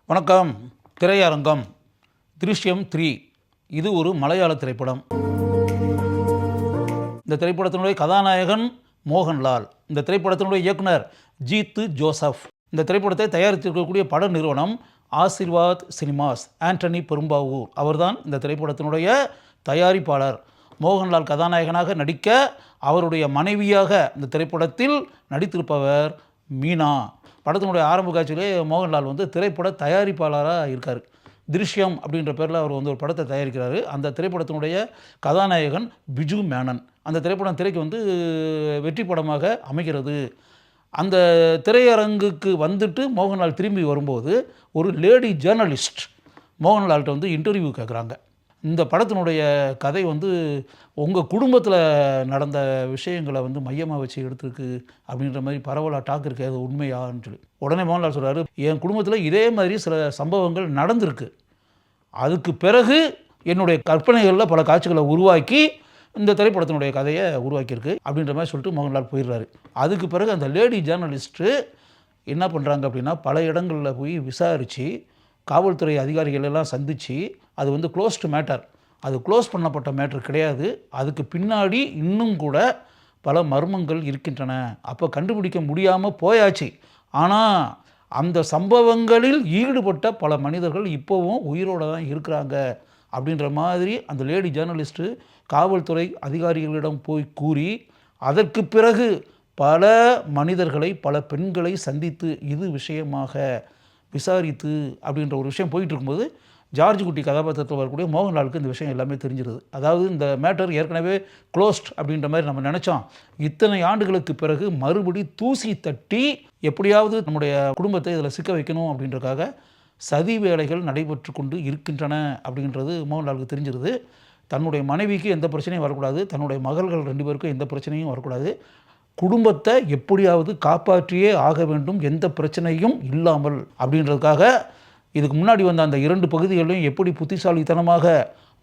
வணக்கம். திரையரங்கம் திருஷ்யம் 3 இது ஒரு மலையாள திரைப்படம். இந்த திரைப்படத்தினுடைய கதாநாயகன் மோகன்லால். இந்த திரைப்படத்தினுடைய இயக்குனர் ஜீத்து ஜோசப். இந்த திரைப்படத்தை தயாரித்திருக்கக்கூடிய பட நிறுவனம் ஆசிர்வாத் சினிமாஸ். ஆண்டனி பெரும்பாவூர் அவர்தான் இந்த திரைப்படத்தினுடைய தயாரிப்பாளர். மோகன்லால் கதாநாயகனாக நடிக்க அவருடைய மனைவியாக இந்த திரைப்படத்தில் நடித்திருப்பவர் மீனா. படத்தினுடைய ஆரம்ப காட்சியிலே மோகன்லால் திரைப்பட தயாரிப்பாளராக இருக்கார். திருஷ்யம் அப்படின்ற பேரில் அவர் ஒரு படத்தை தயாரிக்கிறார். அந்த திரைப்படத்தினுடைய கதாநாயகன் பிஜு மேனன். அந்த திரைப்படம் திரைக்கு வெற்றி படமாக அமைகிறது. அந்த திரையரங்குக்கு வந்துட்டு மோகன்லால் திரும்பி வரும்போது ஒரு லேடி ஜேர்னலிஸ்ட் மோகன்லால்கிட்ட இன்டர்வியூ கேட்குறாங்க. இந்த படத்தினுடைய கதை உங்கள் குடும்பத்தில் நடந்த விஷயங்களை மையமாக வச்சு எடுத்துருக்கு அப்படின்ற மாதிரி பரவலாக டாக் இருக்கு, அது உண்மையான்னு சொல்லி. உடனே மோகன்லால் சொல்கிறாரு, என் குடும்பத்தில் இதே மாதிரி சில சம்பவங்கள் நடந்திருக்கு. அதுக்கு பிறகு என்னுடைய கற்பனைகளில் பல காட்சிகளை உருவாக்கி இந்த திரைப்படத்தினுடைய கதையை உருவாக்கியிருக்கு அப்படின்ற மாதிரி சொல்லிட்டு மோகன்லால் போயிடுறாரு. அதுக்கு பிறகு அந்த லேடி ஜேர்னலிஸ்ட்டு என்ன பண்ணுறாங்க அப்படின்னா, பல இடங்களில் போய் விசாரித்து காவல்துறை அதிகாரிகள் எல்லாம் சந்தித்து அது க்ளோஸ்டு மேட்டர், அது க்ளோஸ் பண்ணப்பட்ட மேட்டர் கிடையாது, அதுக்கு பின்னாடி இன்னும் கூட பல மர்மங்கள் இருக்கின்றன, அப்போ கண்டுபிடிக்க முடியாமல் போயாச்சு, ஆனால் அந்த சம்பவங்களில் ஈடுபட்ட பல மனிதர்கள் இப்போவும் உயிரோடு தான் இருக்கிறாங்க அப்படின்ற மாதிரி அந்த லேடி ஜேர்னலிஸ்ட்டு காவல்துறை அதிகாரிகளிடம் போய் கூறி, அதற்கு பிறகு பல மனிதர்களை பல பெண்களை சந்தித்து இது விஷயமாக விசாரித்து அப்படின்ற ஒரு விஷயம் போயிட்டு இருக்கும்போது ஜார்ஜ் குட்டி கதாபாத்திரத்தில் வரக்கூடிய மோகன்லாலுக்கு இந்த விஷயம் எல்லாமே தெரிஞ்சிருது. அதாவது இந்த மேட்டர் ஏற்கனவே க்ளோஸ்ட் அப்படின்ற மாதிரி நம்ம நினச்சோம். இத்தனை ஆண்டுகளுக்கு பிறகு மறுபடி தூசி தட்டி எப்படியாவது நம்முடைய குடும்பத்தை இதில் சிக்க வைக்கணும் அப்படின்றக்காக சதி வேலைகள் நடைபெற்று கொண்டு இருக்கின்றன அப்படின்றது மோகன்லாலுக்கு தெரிஞ்சிருது. தன்னுடைய மனைவிக்கு எந்த பிரச்சனையும் வரக்கூடாது, தன்னுடைய மகள்கள் 2 பேருக்கும் எந்த பிரச்சனையும் வரக்கூடாது, குடும்பத்தை எப்படியாவது காப்பாற்றியே ஆக வேண்டும், எந்த பிரச்சனையும் இல்லாமல் அப்படின்றதுக்காக இதுக்கு முன்னாடி வந்த அந்த 2 பகுதிகளிலும் எப்படி புத்திசாலித்தனமாக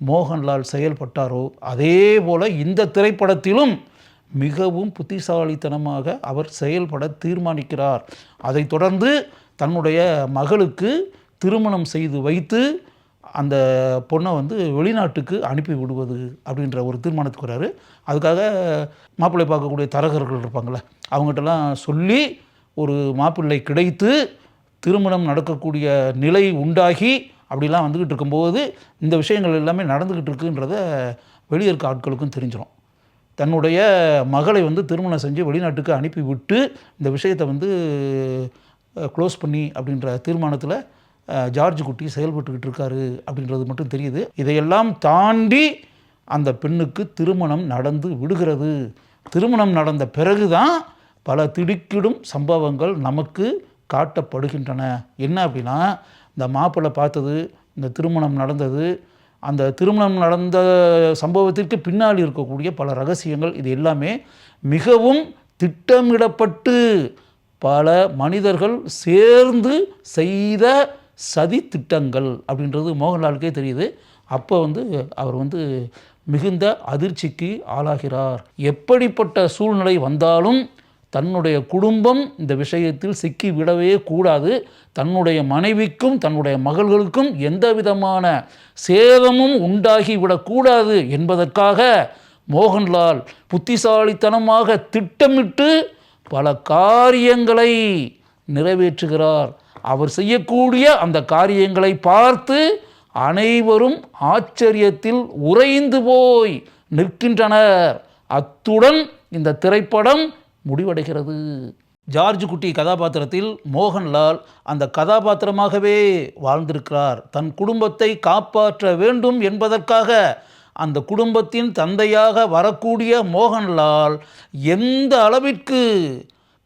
மோகன்லால் செயல்பட்டாரோ அதே போல் இந்த திரைப்படத்திலும் மிகவும் புத்திசாலித்தனமாக அவர் செயல்பட தீர்மானிக்கிறார். அதைத் தொடர்ந்து தன்னுடைய மகளுக்கு திருமணம் செய்து வைத்து அந்த பொண்ணை வெளிநாட்டுக்கு அனுப்பி விடுவது அப்படின்ற ஒரு தீர்மானத்துக்கு வராரு. அதுக்காக மாப்பிள்ளை பார்க்கக்கூடிய தரகர்கள் இருப்பாங்களே, அவங்ககிட்டலாம் சொல்லி ஒரு மாப்பிள்ளை கிடைத்து திருமணம் நடக்கக்கூடிய நிலை உண்டாகி அப்படிலாம் வந்துக்கிட்டு இருக்கும்போது இந்த விஷயங்கள் எல்லாமே நடந்துக்கிட்டு இருக்குன்றத வெளியே இருக்க ஆட்களுக்கும் தெரிஞ்சிடும். தன்னுடைய மகளை திருமணம் செஞ்சு வெளிநாட்டுக்கு அனுப்பி விட்டு இந்த விஷயத்தை க்ளோஸ் பண்ணி அப்படின்ற தீர்மானத்தில் ஜார்ஜ் குட்டி செயல்பட்டுக்கிட்டு இருக்காரு அப்படின்றது மட்டும் தெரியுது. இதையெல்லாம் தாண்டி அந்த பெண்ணுக்கு திருமணம் நடந்து விடுகிறது. திருமணம் நடந்த பிறகு தான் பல திடுக்கிடும் சம்பவங்கள் நமக்கு காட்டப்படுகின்றன. என்ன அப்படின்னா, இந்த மாப்பிள்ளை பார்த்தது, இந்த திருமணம் நடந்தது, அந்த திருமணம் நடந்த சம்பவத்திற்கு பின்னால் இருக்கக்கூடிய பல ரகசியங்கள், இது எல்லாமே மிகவும் திட்டமிடப்பட்டு பல மனிதர்கள் சேர்ந்து செய்த சதி திட்டங்கள் அப்படின்றது மோகன்லாலுக்கே தெரியுது. அப்போ அவர் மிகுந்த அதிர்ச்சிக்கு ஆளாகிறார். எப்படிப்பட்ட சூழ்நிலை வந்தாலும் தன்னுடைய குடும்பம் இந்த விஷயத்தில் சிக்கி விடவே கூடாது, தன்னுடைய மனைவிக்கும் தன்னுடைய மகள்களுக்கும் எந்த விதமான சேதமும் உண்டாகிவிடக்கூடாது என்பதற்காக மோகன்லால் புத்திசாலித்தனமாக திட்டமிட்டு பல காரியங்களை நிறைவேற்றுகிறார். அவர் செய்யக்கூடிய அந்த காரியங்களை பார்த்து அனைவரும் ஆச்சரியத்தில் உறைந்து போய் நிற்கின்றனர். அத்துடன் இந்த திரைப்படம் முடிவடைகிறது. ஜார்ஜ் குட்டி கதாபாத்திரத்தில் மோகன்லால் அந்த கதாபாத்திரமாகவே வாழ்ந்திருக்கிறார். தன் குடும்பத்தை காப்பாற்ற வேண்டும் என்பதற்காக அந்த குடும்பத்தின் தந்தையாக வரக்கூடிய மோகன்லால் எந்த அளவிற்கு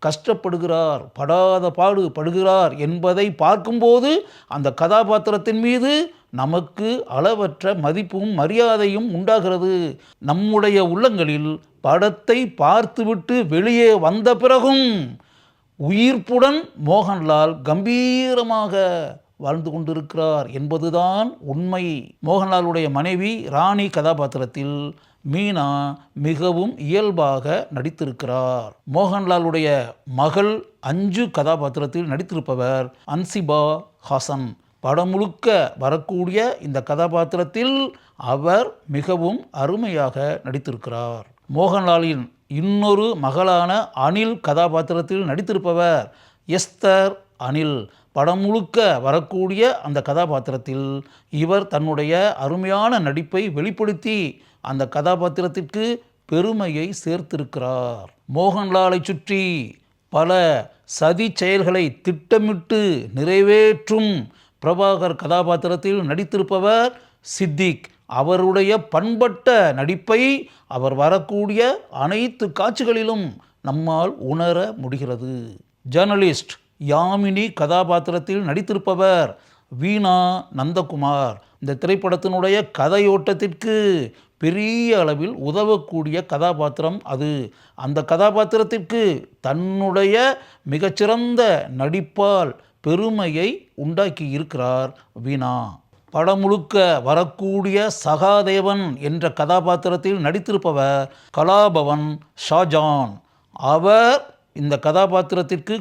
கஷ்டப்படுகிறார், படாத பாடு படுகிறார் என்பதை பார்க்கும்போது அந்த கதாபாத்திரத்தின் மீது நமக்கு அளவற்ற மதிப்பும் மரியாதையும் உண்டாகிறது. நம்முடைய உள்ளங்களில் படத்தை பார்த்துவிட்டு வெளியே வந்த பிறகும் உயிர்ப்புடன் மோகன்லால் கம்பீரமாக வாழ்ந்து கொண்டிருக்கிறார் என்பதுதான் உண்மை. மோகன்லாலுடைய மனைவி ராணி கதாபாத்திரத்தில் மீனா மிகவும் இயல்பாக நடித்திருக்கிறார். மோகன்லாலுடைய மகள் அஞ்சு கதாபாத்திரத்தில் நடித்திருப்பவர் அன்சிபா ஹாசன். படம் முழுக்க வரக்கூடிய இந்த கதாபாத்திரத்தில் அவர் மிகவும் அருமையாக நடித்திருக்கிறார். மோகன்லாலின் இன்னொரு மகளான அனில் கதாபாத்திரத்தில் நடித்திருப்பவர் எஸ்தர் அனில். படம் முழுக்க வரக்கூடிய அந்த கதாபாத்திரத்தில் இவர் தன்னுடைய அருமையான நடிப்பை வெளிப்படுத்தி அந்த கதாபாத்திரத்திற்கு பெருமையை சேர்த்திருக்கிறார். மோகன்லாலை சுற்றி பல சதி செயல்களை திட்டமிட்டு நிறைவேற்றும் பிரபாகர் கதாபாத்திரத்தில் நடித்திருப்பவர் சித்திக். அவருடைய பண்பட்ட நடிப்பை அவர் வரக்கூடிய அனைத்து காட்சிகளிலும் நம்மால் உணர முடிகிறது. ஜேர்னலிஸ்ட் யாமினி கதாபாத்திரத்தில் நடித்திருப்பவர் வீணா நந்தகுமார். இந்த திரைப்படத்தினுடைய கதையோட்டத்திற்கு பெரிய அளவில் உதவக்கூடிய கதாபாத்திரம் அது. அந்த கதாபாத்திரத்திற்கு தன்னுடைய மிகச்சிறந்த நடிப்பால் பெருமையை உண்டாக்கி இருக்கிறார் வீணா. படம் முழுக்க வரக்கூடிய சகாதேவன் என்ற கதாபாத்திரத்தில் நடித்திருப்பவர் கலாபவன் ஷாஜான். அவர் இந்த கதாபாத்திரத்திற்கு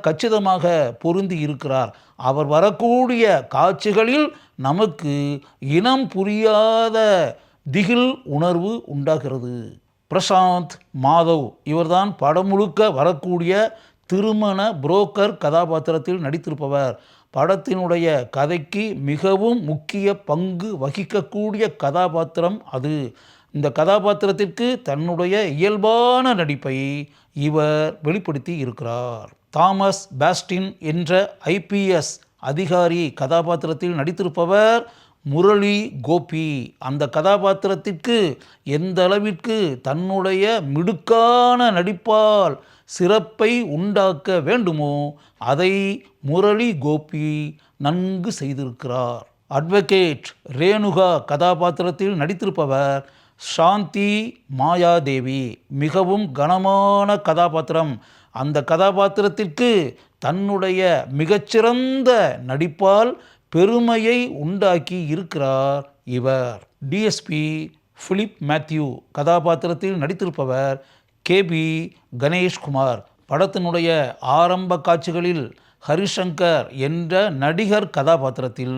கச்சிதமாக பொருந்தி இருக்கிறார். அவர் வரக்கூடிய காட்சிகளில் நமக்கு இனம் புரியாத திகில் உணர்வு உண்டாகிறது. பிரசாந்த் மாதவ் இவர்தான் படம் முழுக்க வரக்கூடிய திருமண புரோக்கர் கதாபாத்திரத்தில் நடித்திருப்பவர். படத்தினுடைய கதைக்கு மிகவும் முக்கிய பங்கு வகிக்கக்கூடிய கதாபாத்திரம் அது. இந்த கதாபாத்திரத்திற்கு தன்னுடைய இயல்பான நடிப்பை இவர் வெளிப்படுத்தி இருக்கிறார். தாமஸ் பாஸ்டின் என்ற IPS அதிகாரி கதாபாத்திரத்தில் நடித்திருப்பவர் முரளி கோபி. அந்த கதாபாத்திரத்திற்கு எந்த அளவிற்கு தன்னுடைய மிடுக்கான நடிப்பால் சிறப்பை உண்டாக்க வேண்டுமோ அதை முரளி கோபி நன்கு செய்திருக்கிறார். அட்வொகேட் ரேணுகா கதாபாத்திரத்தில் நடித்திருப்பவர் சாந்தி மாயாதேவி. மிகவும் கனமான கதாபாத்திரம். அந்த கதாபாத்திரத்திற்கு தன்னுடைய மிகச்சிறந்த நடிப்பால் பெருமையை உண்டாக்கி இருக்கிறார் இவர். DSP பிலிப் மேத்யூ கதாபாத்திரத்தில் நடித்திருப்பவர் KB கணேஷ்குமார். படத்தினுடைய ஆரம்ப காட்சிகளில் ஹரிசங்கர் என்ற நடிகர் கதாபாத்திரத்தில்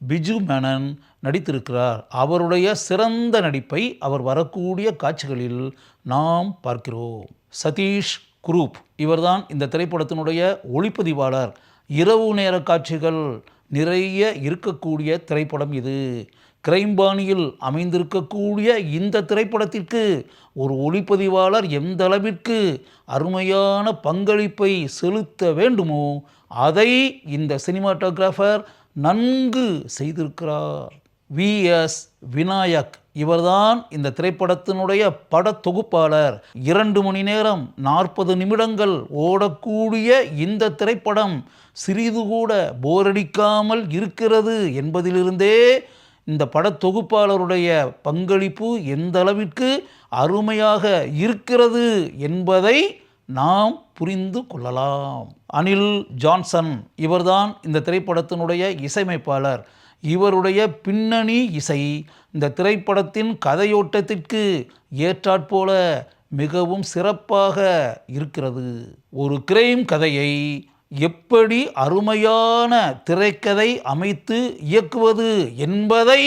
பிஜு மேனன் நடித்திருக்கிறார். அவருடைய சிறந்த நடிப்பை அவர் வரக்கூடிய காட்சிகளில் நாம் பார்க்கிறோம். சதீஷ் குரூப் இவர்தான் இந்த திரைப்படத்தினுடைய ஒளிப்பதிவாளர். இரவு நேர காட்சிகள் நிறைய இருக்கக்கூடிய திரைப்படம் இது. கிரைம் பாணியில் அமைந்திருக்கக்கூடிய இந்த திரைப்படத்திற்கு ஒரு ஒளிப்பதிவாளர் எந்த அளவிற்கு அருமையான பங்களிப்பை செலுத்த வேண்டுமோ அதை இந்த சினிமாட்டோகிராஃபர் நன்கு செய்திருக்கிறார். VS விநாயக் இவர்தான் இந்த திரைப்படத்தினுடைய படத்தொகுப்பாளர். 2 மணி நேரம் 40 நிமிடங்கள் ஓடக்கூடிய இந்த திரைப்படம் சிறிது கூட போரடிக்காமல் இருக்கிறது என்பதிலிருந்தே இந்த படத்தொகுப்பாளருடைய பங்களிப்பு எந்த அளவிற்கு அருமையாக இருக்கிறது என்பதை நாம் புரிந்து கொள்ளலாம். அனில் ஜான்சன் இவர்தான் இந்த திரைப்படத்தினுடைய இசையமைப்பாளர். இவருடைய பின்னணி இசை இந்த திரைப்படத்தின் கதையோட்டத்திற்கு ஏற்றாற்போல மிகவும் சிறப்பாக இருக்கிறது. ஒரு கிரைம் கதையை எப்படி அருமையான திரைக்கதை அமைத்து இயக்குவது என்பதை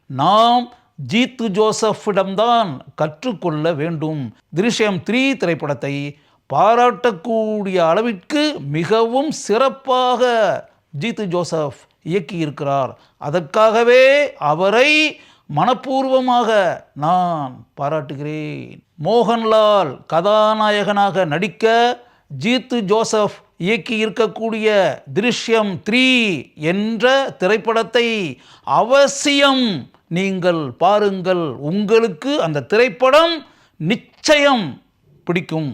நாம் ஜீத்து ஜோசப்பிடம்தான் கற்றுக்கொள்ள வேண்டும். திருஷ்யம் 3 திரைப்படத்தை பாராட்டக்கூடிய அளவிற்கு மிகவும் சிறப்பாக ஜீத்து ஜோசப் இயக்கியிருக்கிறார். அதற்காகவே அவரை மனப்பூர்வமாக நான் பாராட்டுகிறேன். மோகன்லால் கதாநாயகனாக நடிக்க ஜீத்து ஜோசப் இயக்கி இருக்கக்கூடிய திருஷ்யம் 3 என்ற திரைப்படத்தை அவசியம் நீங்கள் பாருங்கள். உங்களுக்கு அந்த திரைப்படம் நிச்சயம் பிடிக்கும்.